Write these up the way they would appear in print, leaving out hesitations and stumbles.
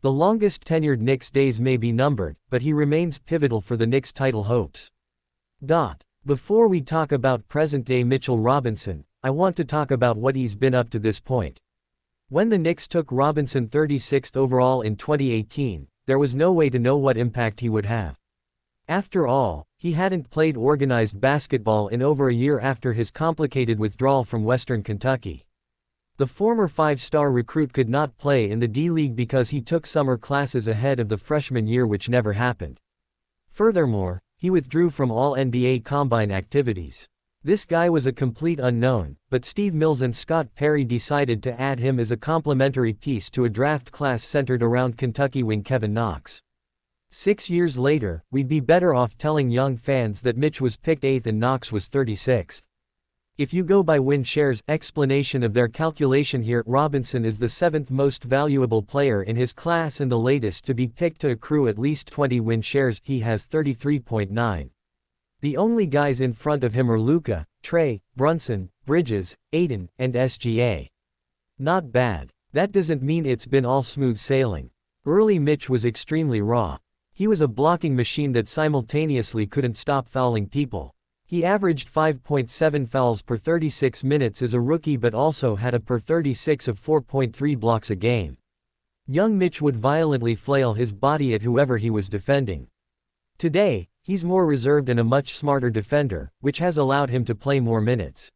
The longest-tenured Knicks days may be numbered, but he remains pivotal for the Knicks' title hopes. Before we talk about present-day Mitchell Robinson, I want to talk about what he's been up to this point. When the Knicks took Robinson 36th overall in 2018, there was no way to know what impact he would have. After all, he hadn't played organized basketball in over a year after his complicated withdrawal from Western Kentucky. The former five-star recruit could not play in the D-League because he took summer classes ahead of the freshman year, which never happened. Furthermore, he withdrew from all NBA Combine activities. This guy was a complete unknown, but Steve Mills and Scott Perry decided to add him as a complementary piece to a draft class centered around Kentucky wing Kevin Knox. 6 years later, we'd be better off telling young fans that Mitch was picked 8th and Knox was 36th. If you go by WinShare's explanation of their calculation here, Robinson is the 7th most valuable player in his class and the latest to be picked to accrue at least 20 win shares. He has 33.9. The only guys in front of him are Luka, Trey, Brunson, Bridges, Ayton, and SGA. Not bad. That doesn't mean it's been all smooth sailing. Early Mitch was extremely raw. He was a blocking machine that simultaneously couldn't stop fouling people. He averaged 5.7 fouls per 36 minutes as a rookie, but also had a per 36 of 4.3 blocks a game. Young Mitch would violently flail his body at whoever he was defending. Today, he's more reserved and a much smarter defender, which has allowed him to play more minutes.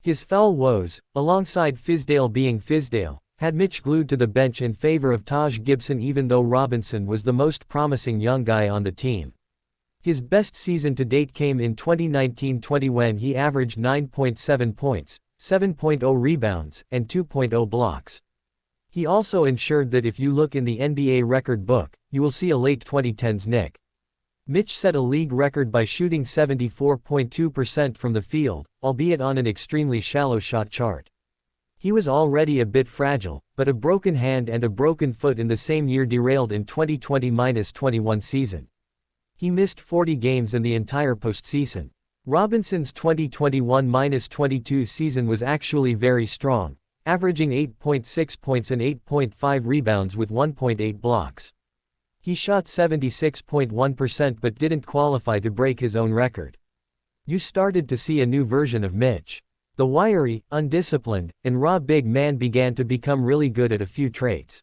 His foul woes, alongside Fizdale being Fizdale, had Mitch glued to the bench in favor of Taj Gibson, even though Robinson was the most promising young guy on the team. His best season to date came in 2019-20 when he averaged 9.7 points, 7.0 rebounds, and 2.0 blocks. He also ensured that if you look in the NBA record book, you will see a late 2010s Knick. Mitch set a league record by shooting 74.2% from the field, albeit on an extremely shallow shot chart. He was already a bit fragile, but a broken hand and a broken foot in the same year derailed in 2020-21 season. He missed 40 games in the entire postseason. Robinson's 2021-22 season was actually very strong, averaging 8.6 points and 8.5 rebounds with 1.8 blocks. He shot 76.1% but didn't qualify to break his own record. You started to see a new version of Mitch. The wiry, undisciplined, and raw big man began to become really good at a few traits.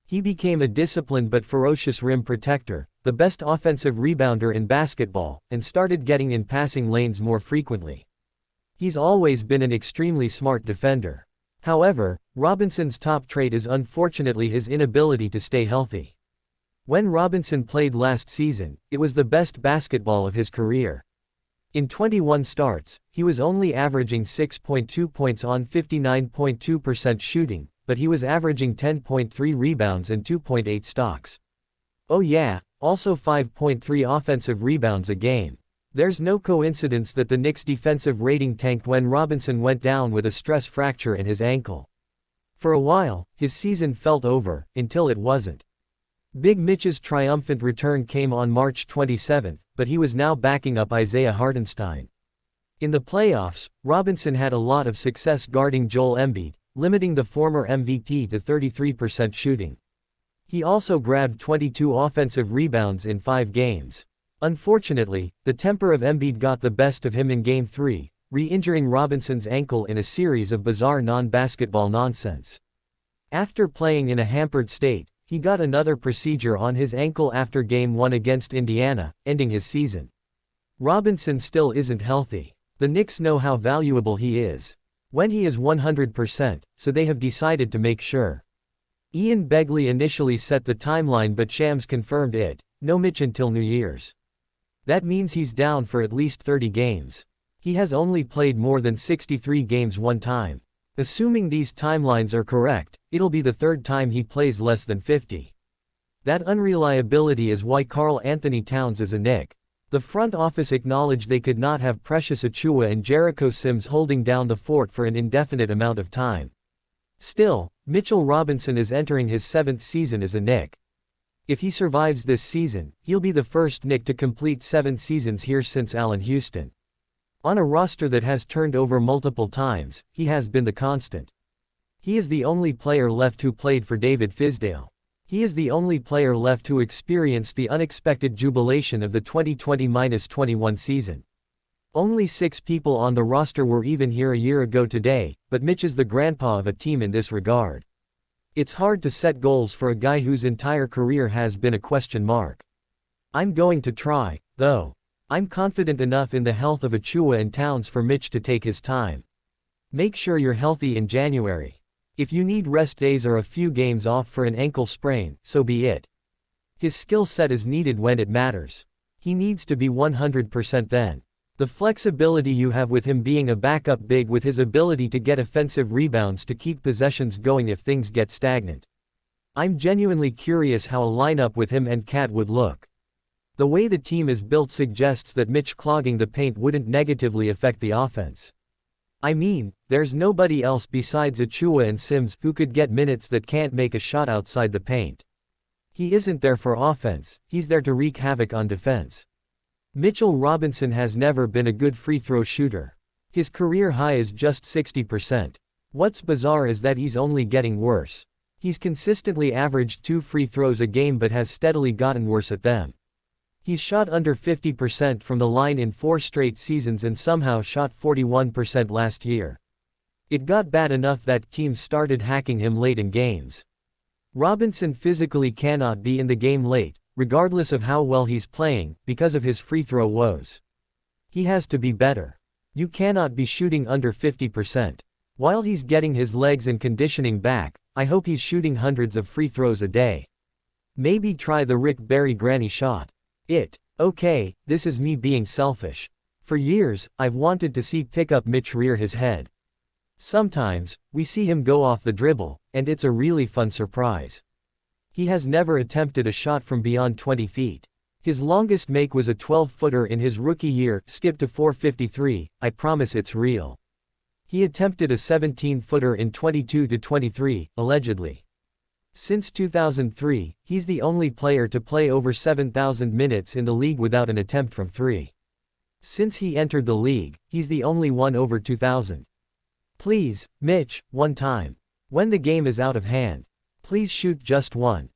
He became a disciplined but ferocious rim protector, the best offensive rebounder in basketball, and started getting in passing lanes more frequently. He's always been an extremely smart defender. However, Robinson's top trait is unfortunately his inability to stay healthy. When Robinson played last season, it was the best basketball of his career. In 21 starts, he was only averaging 6.2 points on 59.2% shooting, but he was averaging 10.3 rebounds and 2.8 stocks. Oh yeah, also 5.3 offensive rebounds a game. There's no coincidence that the Knicks' defensive rating tanked when Robinson went down with a stress fracture in his ankle. For a while, his season felt over, until it wasn't. Big Mitch's triumphant return came on March 27, but he was now backing up Isaiah Hartenstein. In the playoffs, Robinson had a lot of success guarding Joel Embiid, limiting the former MVP to 33% shooting. He also grabbed 22 offensive rebounds in 5 games. Unfortunately, the temper of Embiid got the best of him in Game 3, re-injuring Robinson's ankle in a series of bizarre non-basketball nonsense. After playing in a hampered state, he got another procedure on his ankle after Game 1 against Indiana, ending his season. Robinson still isn't healthy. The Knicks know how valuable he is when he is 100%, so they have decided to make sure. Ian Begley initially set the timeline, but Shams confirmed it, no Mitch until New Year's. That means he's down for at least 30 games. He has only played more than 63 games one time. Assuming these timelines are correct, it'll be the 3rd time he plays less than 50. That unreliability is why Karl Anthony Towns is a Knick. The front office acknowledged they could not have Precious Achiuwa and Jericho Sims holding down the fort for an indefinite amount of time. Still, Mitchell Robinson is entering his 7th season as a Knick. If he survives this season, he'll be the first Knick to complete 7 seasons here since Allen Houston. On a roster that has turned over multiple times, he has been the constant. He is the only player left who played for David Fizdale. He is the only player left who experienced the unexpected jubilation of the 2020-21 season. Only 6 people on the roster were even here a year ago today, but Mitch is the grandpa of a team in this regard. It's hard to set goals for a guy whose entire career has been a question mark. I'm going to try, though. I'm confident enough in the health of Achiuwa and Towns for Mitch to take his time. Make sure you're healthy in January. If you need rest days or a few games off for an ankle sprain, so be it. His skill set is needed when it matters. He needs to be 100% then. The flexibility you have with him being a backup big with his ability to get offensive rebounds to keep possessions going if things get stagnant. I'm genuinely curious how a lineup with him and Cat would look. The way the team is built suggests that Mitch clogging the paint wouldn't negatively affect the offense. I mean, there's nobody else besides Achiuwa and Sims who could get minutes that can't make a shot outside the paint. He isn't there for offense, he's there to wreak havoc on defense. Mitchell Robinson has never been a good free throw shooter. His career high is just 60%. What's bizarre is that he's only getting worse. He's consistently averaged 2 free throws a game but has steadily gotten worse at them. He's shot under 50% from the line in 4 straight seasons and somehow shot 41% last year. It got bad enough that teams started hacking him late in games. Robinson physically cannot be in the game late, regardless of how well he's playing, because of his free throw woes. He has to be better. You cannot be shooting under 50%. While he's getting his legs and conditioning back, I hope he's shooting hundreds of free throws a day. Maybe try the Rick Barry granny shot. Okay, this is me being selfish. For years, I've wanted to see pickup Mitch rear his head. Sometimes, we see him go off the dribble, and it's a really fun surprise. He has never attempted a shot from beyond 20 feet. His longest make was a 12-footer in his rookie year, skipped to 453, I promise it's real. He attempted a 17-footer in 22-23, allegedly. Since 2003, he's the only player to play over 7,000 minutes in the league without an attempt from 3. Since he entered the league, he's the only one over 2,000. Please, Mitch, one time. When the game is out of hand, please shoot just one.